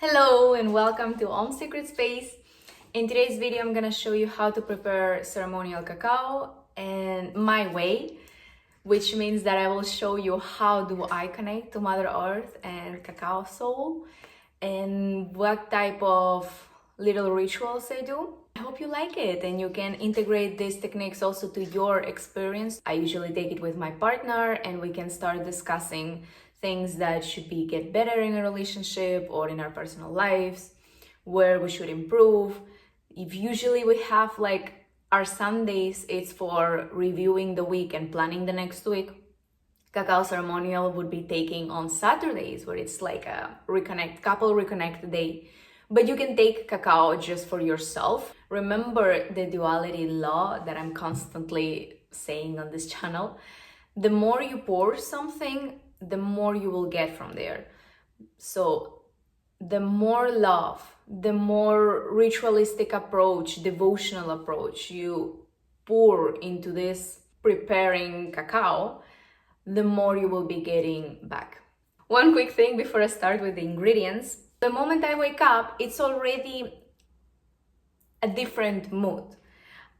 Hello and welcome to OmSacredSpace. In today's video, I'm gonna show you how to prepare ceremonial cacao and my way, which means that I will show you how do I connect to Mother Earth and cacao soul and what type of little rituals I do. I hope you like it and you can integrate these techniques also to your experience. I usually take it with my partner and we can start discussing things that should be get better in a relationship or in our personal lives, where we should improve. If usually we have like our Sundays, it's for reviewing the week and planning the next week. Cacao ceremonial would be taking on Saturdays, where it's like a couple reconnect day. But you can take cacao just for yourself. Remember the duality law that I'm constantly saying on this channel. The more you pour something, the more you will get from there. So the more love, the more ritualistic approach, devotional approach you pour into this preparing cacao, the more you will be getting back. One quick thing before I start with the ingredients. The moment I wake up, it's already a different mood.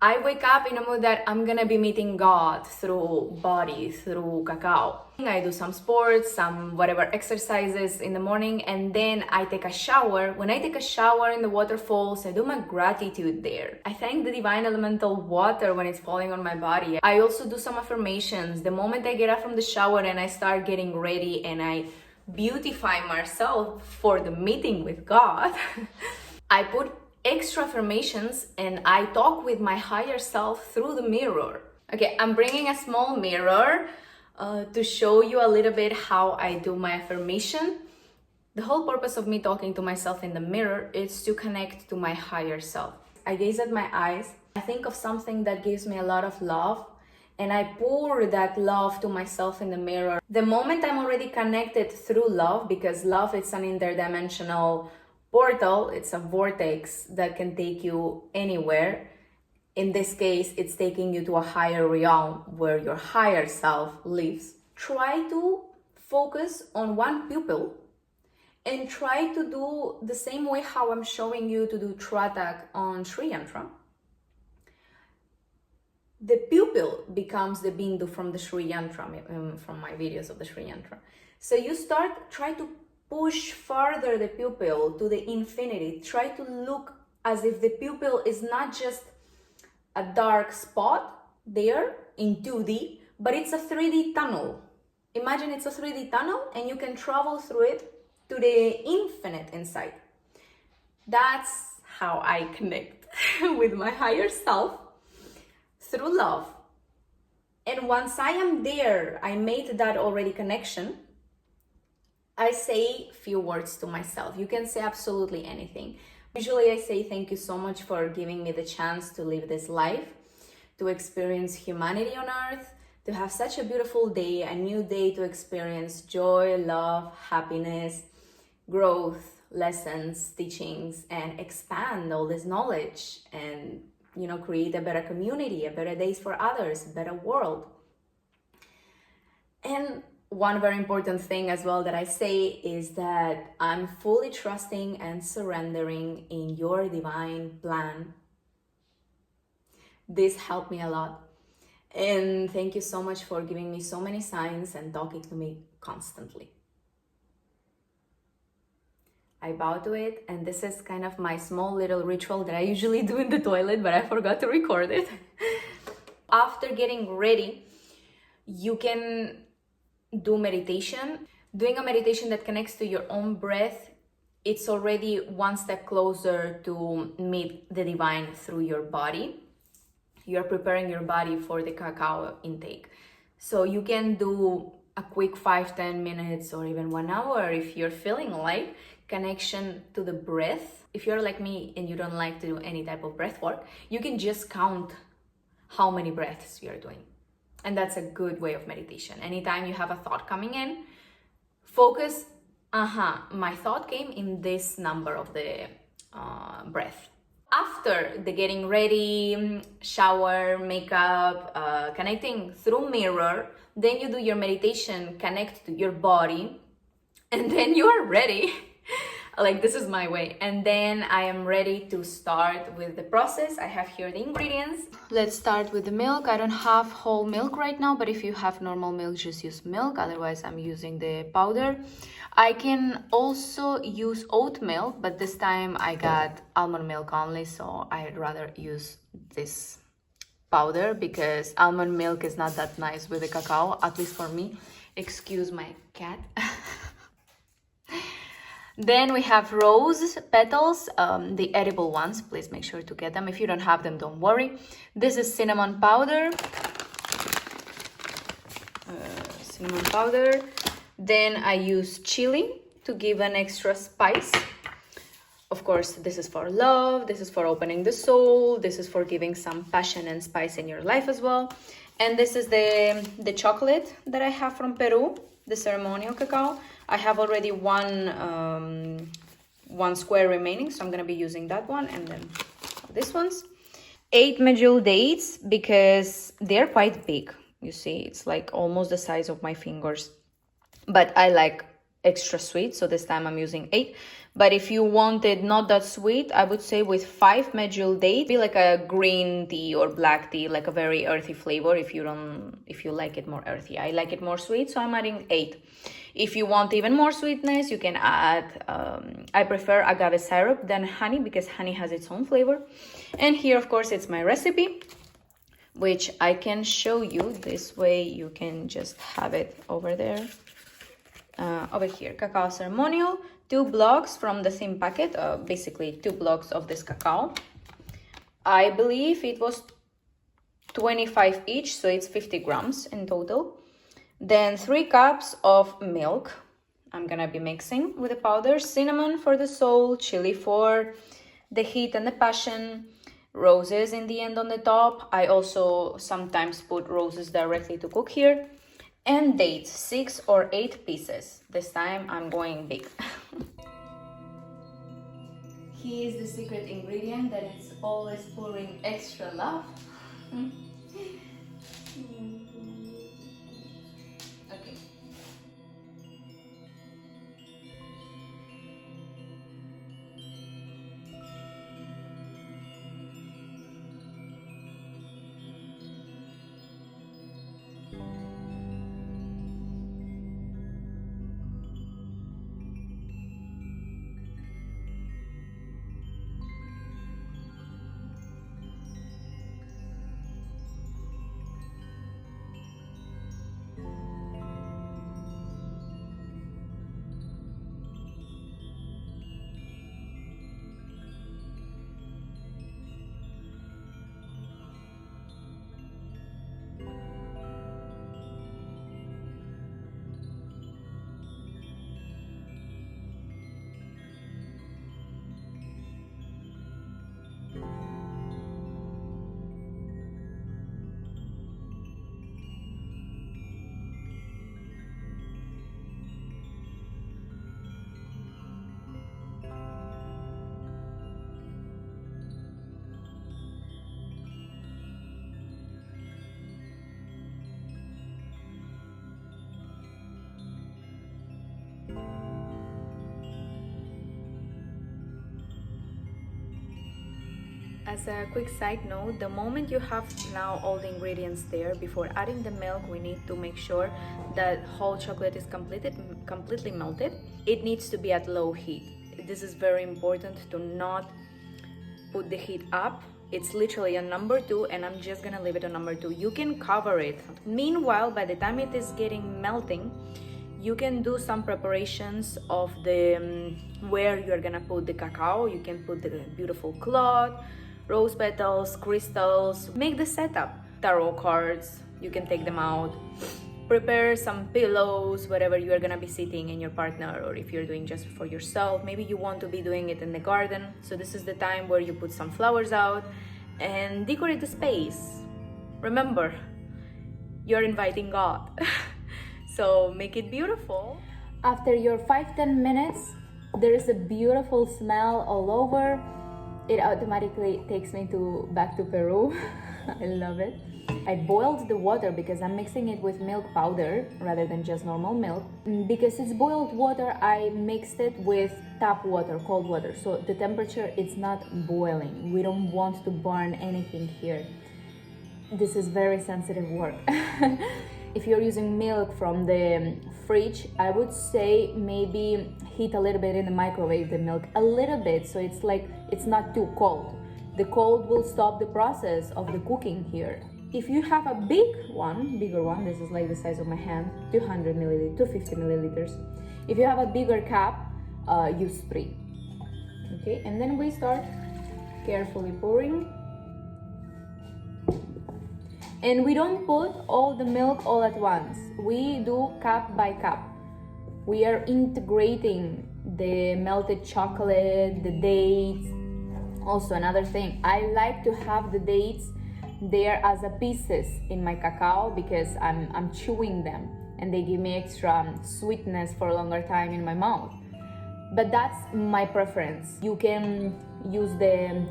I wake up in a mood that I'm gonna be meeting God through body, through cacao. I do some sports, some whatever exercises in the morning, and then I take a shower. When I take a shower in the waterfalls, I do my gratitude there. I thank the divine elemental water when it's falling on my body. I also do some affirmations. The moment I get up from the shower and I start getting ready and I beautify myself for the meeting with God, I put extra affirmations and I talk with my higher self through the mirror. Okay, I'm bringing a small mirror to show you a little bit how I do my affirmation. The whole purpose of me talking to myself in the mirror is to connect to my higher self. I gaze at my eyes, I think of something that gives me a lot of love, and I pour that love to myself in the mirror. The moment I'm already connected through love, because love is an interdimensional portal, it's a vortex that can take you anywhere. In this case, it's taking you to a higher realm where your higher self lives. Try to focus on one pupil and try to do the same way how I'm showing you to do Tratak on Sri Yantra. The pupil becomes the bindu from the Sri Yantra, from my videos of the Sri Yantra. So you try to push further the pupil to the infinity. Try to look as if the pupil is not just a dark spot there in 2D, but it's a 3D tunnel. Imagine it's a 3D tunnel and you can travel through it to the infinite inside. That's how I connect with my higher self, through love. And once I am there, I made that already connection, I say few words to myself. You can say absolutely anything. Usually I say thank you so much for giving me the chance to live this life, to experience humanity on earth, to have such a beautiful day, a new day to experience joy, love, happiness, growth, lessons, teachings, and expand all this knowledge and, create a better community, a better days for others, a better world. And one very important thing as well that I say is that I'm fully trusting and surrendering in your divine plan. This helped me a lot. And thank you so much for giving me so many signs and talking to me constantly. I bow to it, and this is kind of my small little ritual that I usually do in the toilet, but I forgot to record it. After getting ready, you can do meditation. Doing a meditation that connects to your own breath, it's already one step closer to meet the divine through your body. You're preparing your body for the cacao intake. So you can do a quick 5-10 minutes or even 1 hour if you're feeling like connection to the breath. If you're like me and you don't like to do any type of breath work, you can just count how many breaths you're doing. And that's a good way of meditation. Anytime you have a thought coming in, focus, my thought came in this number of the breath. After the getting ready, shower, makeup, connecting through mirror, then you do your meditation, connect to your body, and then you are ready Like, this is my way. And then I am ready to start with the process. I have here the ingredients. Let's start with the milk. I don't have whole milk right now, but if you have normal milk, just use milk. Otherwise, I'm using the powder. I can also use oat milk, but this time I got almond milk only, so I'd rather use this powder because almond milk is not that nice with the cacao, at least for me. Excuse my cat. Then we have rose petals, the edible ones. Please make sure to get them. If you don't have them, don't worry. This is cinnamon powder. Then I use chili to give an extra spice. Of course, this is for love, this is for opening the soul, this is for giving some passion and spice in your life as well. And this is the chocolate that I have from Peru, the ceremonial cacao. I have already one square remaining, so I'm gonna be using that one, and then this one's 8 medjool dates because they're quite big. You see, it's like almost the size of my fingers, but I like extra sweet, so this time I'm using 8. But if you want it not that sweet, I would say with 5 medjool dates, be like a green tea or black tea, like a very earthy flavor. If you like it more earthy, I like it more sweet, so I'm adding 8. If you want even more sweetness, you can add, I prefer agave syrup than honey because honey has its own flavor. And here, of course, it's my recipe, which I can show you. This way you can just have it over there. Over here, cacao ceremonial, 2 blocks from the same packet, basically 2 blocks of this cacao. I believe it was 25 each, so it's 50 grams in total. Then 3 cups of milk. I'm gonna be mixing with the powder, cinnamon for the soul, chili for the heat and the passion, roses in the end on the top. I also sometimes put roses directly to cook here. And dates, 6 or 8 pieces. This time I'm going big. He is the secret ingredient that is always pouring extra love. Okay. As a quick side note, the moment you have now all the ingredients there, before adding the milk, we need to make sure that whole chocolate is completely melted. It needs to be at low heat. This is very important to not put the heat up. It's literally on number 2, and I'm just gonna leave it on number 2. You can cover it. Meanwhile, by the time it is getting melting, you can do some preparations of the where you're gonna put the cacao. You can put the beautiful cloth, rose petals, crystals. Make the setup. Tarot cards, you can take them out. Prepare some pillows, whatever you are gonna be sitting in your partner, or if you're doing just for yourself. Maybe you want to be doing it in the garden. So this is the time where you put some flowers out and decorate the space. Remember, you're inviting God. So make it beautiful. After your 5-10 minutes, there is a beautiful smell all over. it automatically takes me back to Peru. I love it. I boiled the water because I'm mixing it with milk powder rather than just normal milk. Because it's boiled water, I mixed it with tap water, cold water. So the temperature, it's not boiling. We don't want to burn anything here. This is very sensitive work. If you're using milk from the fridge, I would say maybe heat a little bit in the microwave the milk, a little bit, so it's not too cold. The cold will stop the process of the cooking here. If you have a bigger one, this is like the size of my hand, 200 milliliters, 250 milliliters. If you have a bigger cup, use 3. Okay, and then we start carefully pouring. And we don't put all the milk all at once. We do cup by cup. We are integrating the melted chocolate, the dates. Also, another thing, I like to have the dates there as a pieces in my cacao because I'm chewing them and they give me extra sweetness for a longer time in my mouth. But that's my preference. You can use the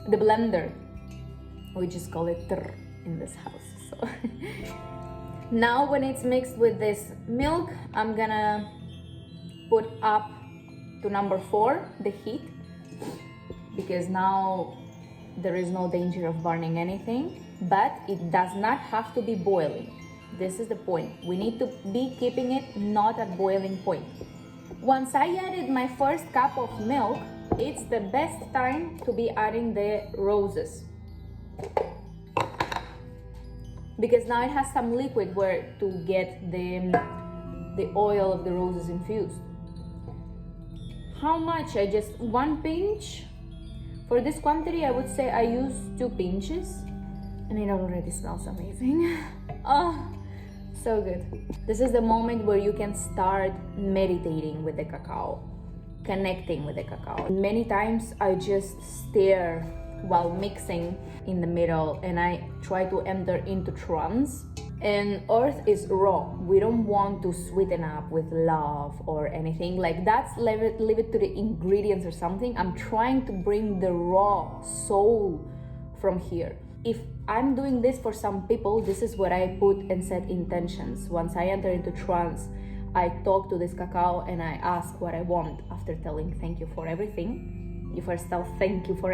blender. We just call it trr in this house. So now when it's mixed with this milk, I'm gonna put up to number 4 the heat, because now there is no danger of burning anything, but it does not have to be boiling. This is the point. We need to be keeping it not at boiling point. Once I added my first cup of milk, it's the best time to be adding the roses, because now it has some liquid where to get the oil of the roses infused. How much? I just 1 pinch. For this quantity, I would say I use 2 pinches, and it already smells amazing. Oh, so good. This is the moment where you can start meditating with the cacao, connecting with the cacao. Many times I just stare while mixing in the middle and I try to enter into trance. And earth is raw. We don't want to sweeten up with love or anything like that. Leave it to the ingredients or something. I'm trying to bring the raw soul from here. If I'm doing this for some people, this is where I put and set intentions. Once I enter into trance, I talk to this cacao and I ask what I want after telling thank you for everything. You first tell thank you for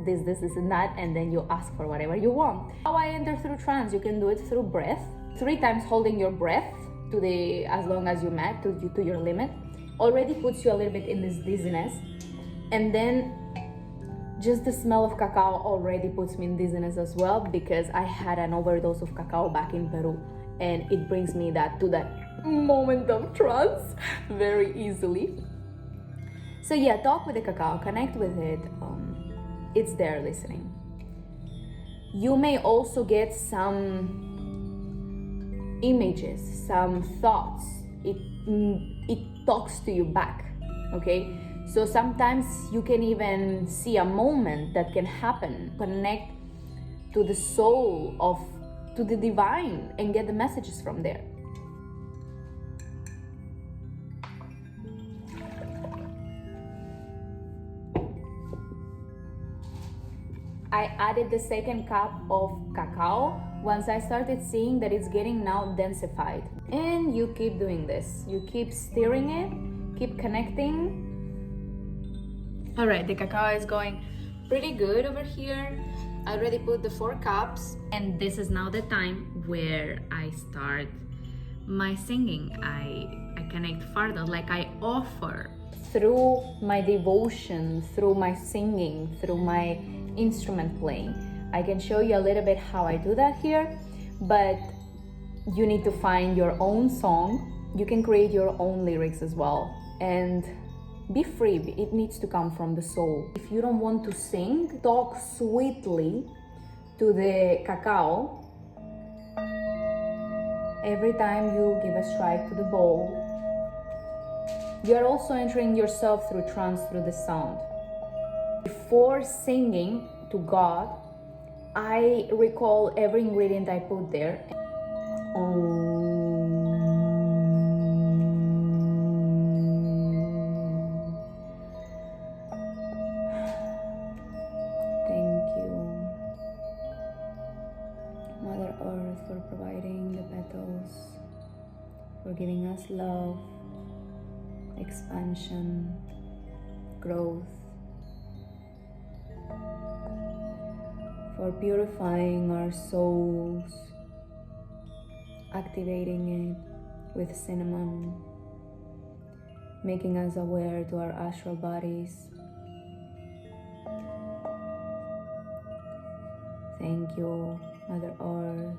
this and that, and then you ask for whatever you want. How I enter through trance, you can do it through breath. 3 times holding your breath as long as you met to your limit already puts you a little bit in this dizziness. And then just the smell of cacao already puts me in dizziness as well, because I had an overdose of cacao back in Peru, and it brings me to that moment of trance very easily. So yeah, talk with the cacao, connect with it. It's there listening. You may also get some images, some thoughts. It talks to you back, okay? So sometimes you can even see a moment that can happen, connect to the soul to the divine, and get the messages from there. I added the 2nd cup of cacao once I started seeing that it's getting now densified. And you keep doing this. You keep stirring it, keep connecting. All right, the cacao is going pretty good over here. I already put the 4 cups, and this is now the time where I start my singing. I connect further, like I offer through my devotion, through my singing, through my instrument playing. I can show you a little bit how I do that here, but you need to find your own song. You can create your own lyrics as well, and be free. It needs to come from the soul. If you don't want to sing, talk sweetly to the cacao every time you give a strike to the bowl. You are also entering yourself through trance, through the sound. Before singing to God, I recall every ingredient I put there. expansion, growth, for purifying our souls, activating it with cinnamon, making us aware to our astral bodies. Thank you, Mother Earth,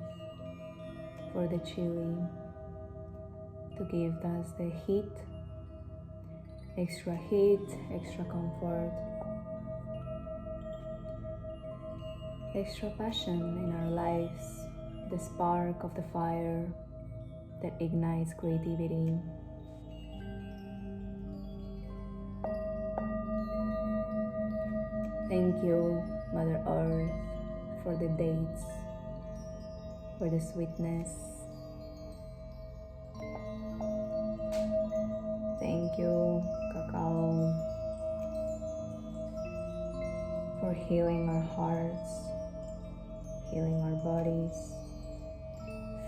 for the chili, to give us the heat, extra comfort, extra passion in our lives, the spark of the fire that ignites creativity. Thank you, Mother Earth, for the dates, for the sweetness. Thank you, Cacao, for healing our hearts, healing our bodies,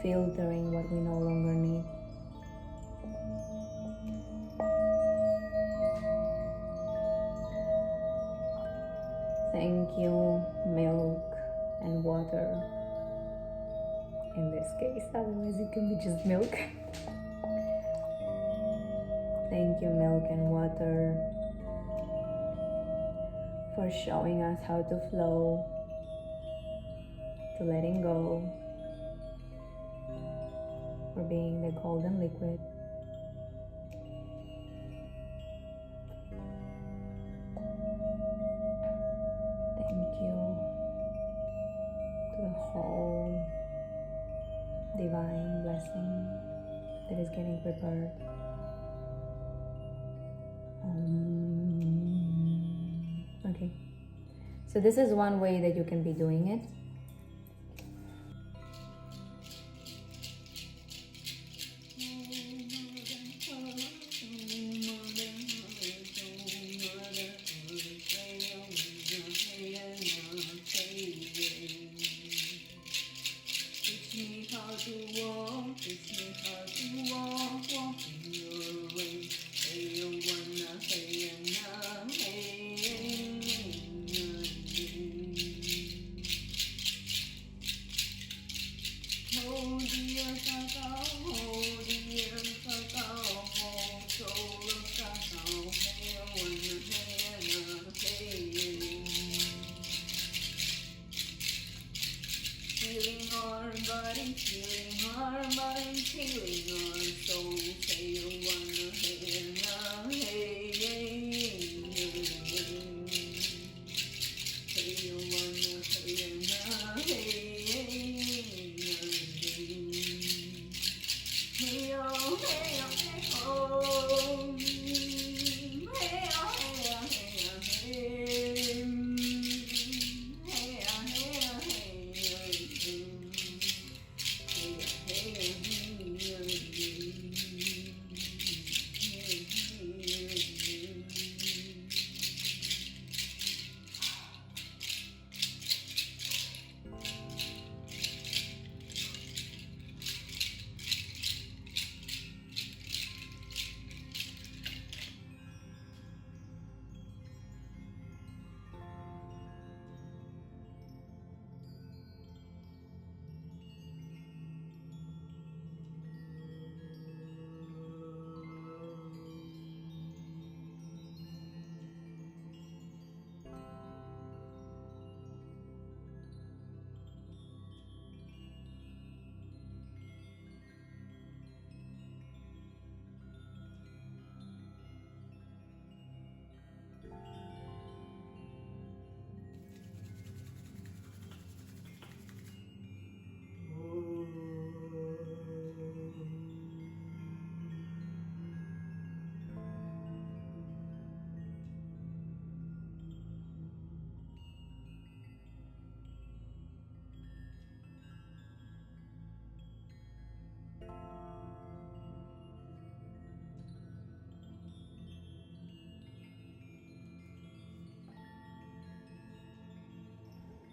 filtering what we no longer need. Thank you, milk and water. In this case, otherwise it can be just milk. Thank you, milk and water, for showing us how to flow, to letting go, for being the golden liquid. Thank you to the whole divine blessing that is getting prepared. Okay, so this is one way that you can be doing it. Healing our body, healing our mind, healing our soul. Say you wanna hey now, hey, hey you wanna hey now, hey oh, hey oh, hey oh, hey oh, hey oh, hey oh,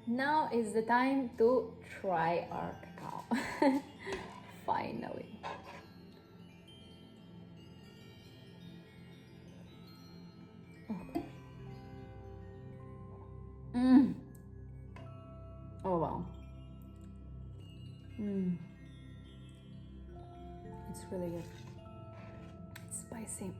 Now is the time to try our cacao. Finally. see,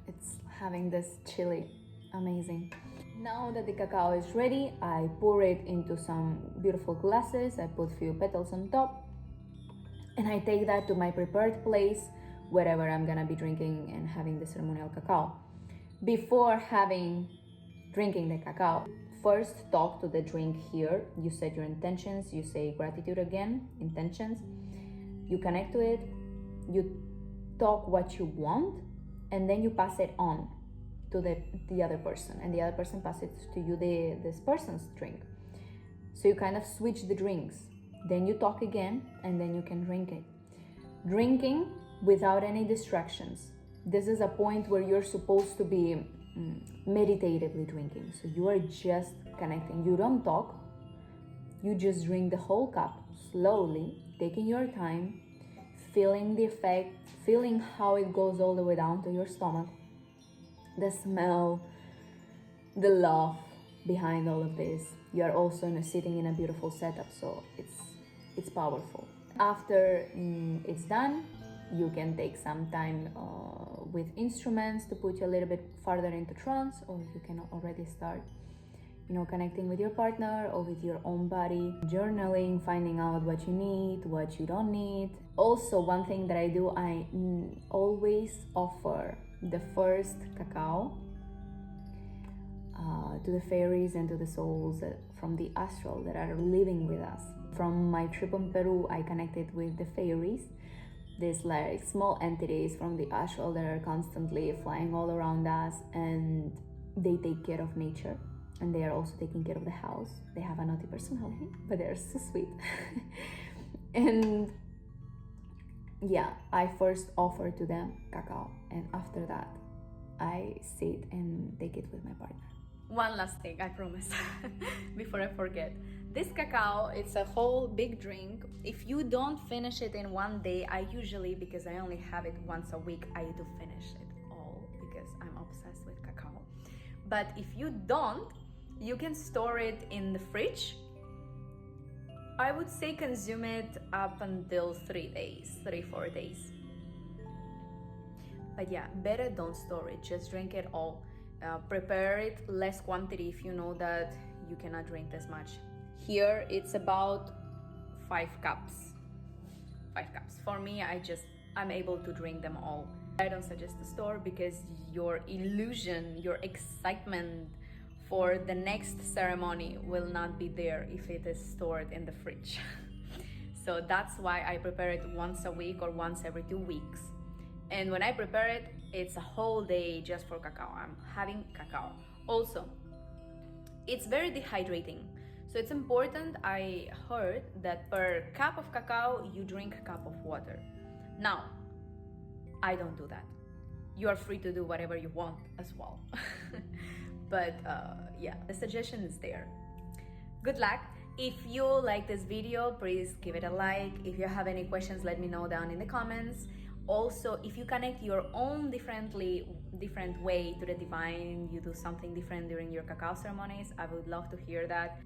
it's having this chili, amazing. Now that the cacao is ready, I pour it into some beautiful glasses. I put few petals on top, and I take that to my prepared place, wherever I'm gonna be drinking and having the ceremonial cacao. Before drinking the cacao, first talk to the drink here. You set your intentions, you say gratitude again, intentions, you connect to it, you talk what you want, and then you pass it on to the other person, and the other person passes to you this person's drink. So you kind of switch the drinks. Then you talk again, and then you can drink it. Drinking without any distractions. This is a point where you're supposed to be meditatively drinking. So you are just connecting. You don't talk. You just drink the whole cup slowly, taking your time, feeling the effect, feeling how it goes all the way down to your stomach. The smell, the love behind all of this. You are also sitting in a beautiful setup, so it's powerful. After it's done, you can take some time with instruments to put you a little bit farther into trance, or you can already start, connecting with your partner or with your own body, journaling, finding out what you need, what you don't need. Also, one thing that I do, I always offer the first cacao to the fairies and to the souls from the astral that are living with us. From my trip in Peru, I connected with the fairies, these like small entities from the astral that are constantly flying all around us, and they take care of nature, and they are also taking care of the house. They have a naughty personality, but they're so sweet. And yeah, I first offer to them cacao, and after that I sit and take it with my partner. One last thing, I promise, before I forget. This cacao, it's a whole big drink. If you don't finish it in one day, I usually, because I only have it once a week, I do finish it all because I'm obsessed with cacao. But if you don't, you can store it in the fridge. I would say consume it up until 3 days, 3-4 days. But yeah, better don't store it, just drink it all. Prepare it less quantity if you know that you cannot drink this much. Here it's about 5 cups. 5 cups. For me, I'm able to drink them all. I don't suggest to store because your illusion, your excitement for the next ceremony will not be there if it is stored in the fridge. So that's why I prepare it once a week or once every 2 weeks. And when I prepare it, it's a whole day just for cacao. I'm having cacao. Also, it's very dehydrating. So it's important, I heard, that per cup of cacao, you drink a cup of water. Now, I don't do that. You are free to do whatever you want as well. But yeah, the suggestion is there. Good luck. If you like this video, please give it a like. If you have any questions, let me know down in the comments. Also, if you connect your own different way to the divine, you do something different during your cacao ceremonies, I would love to hear that.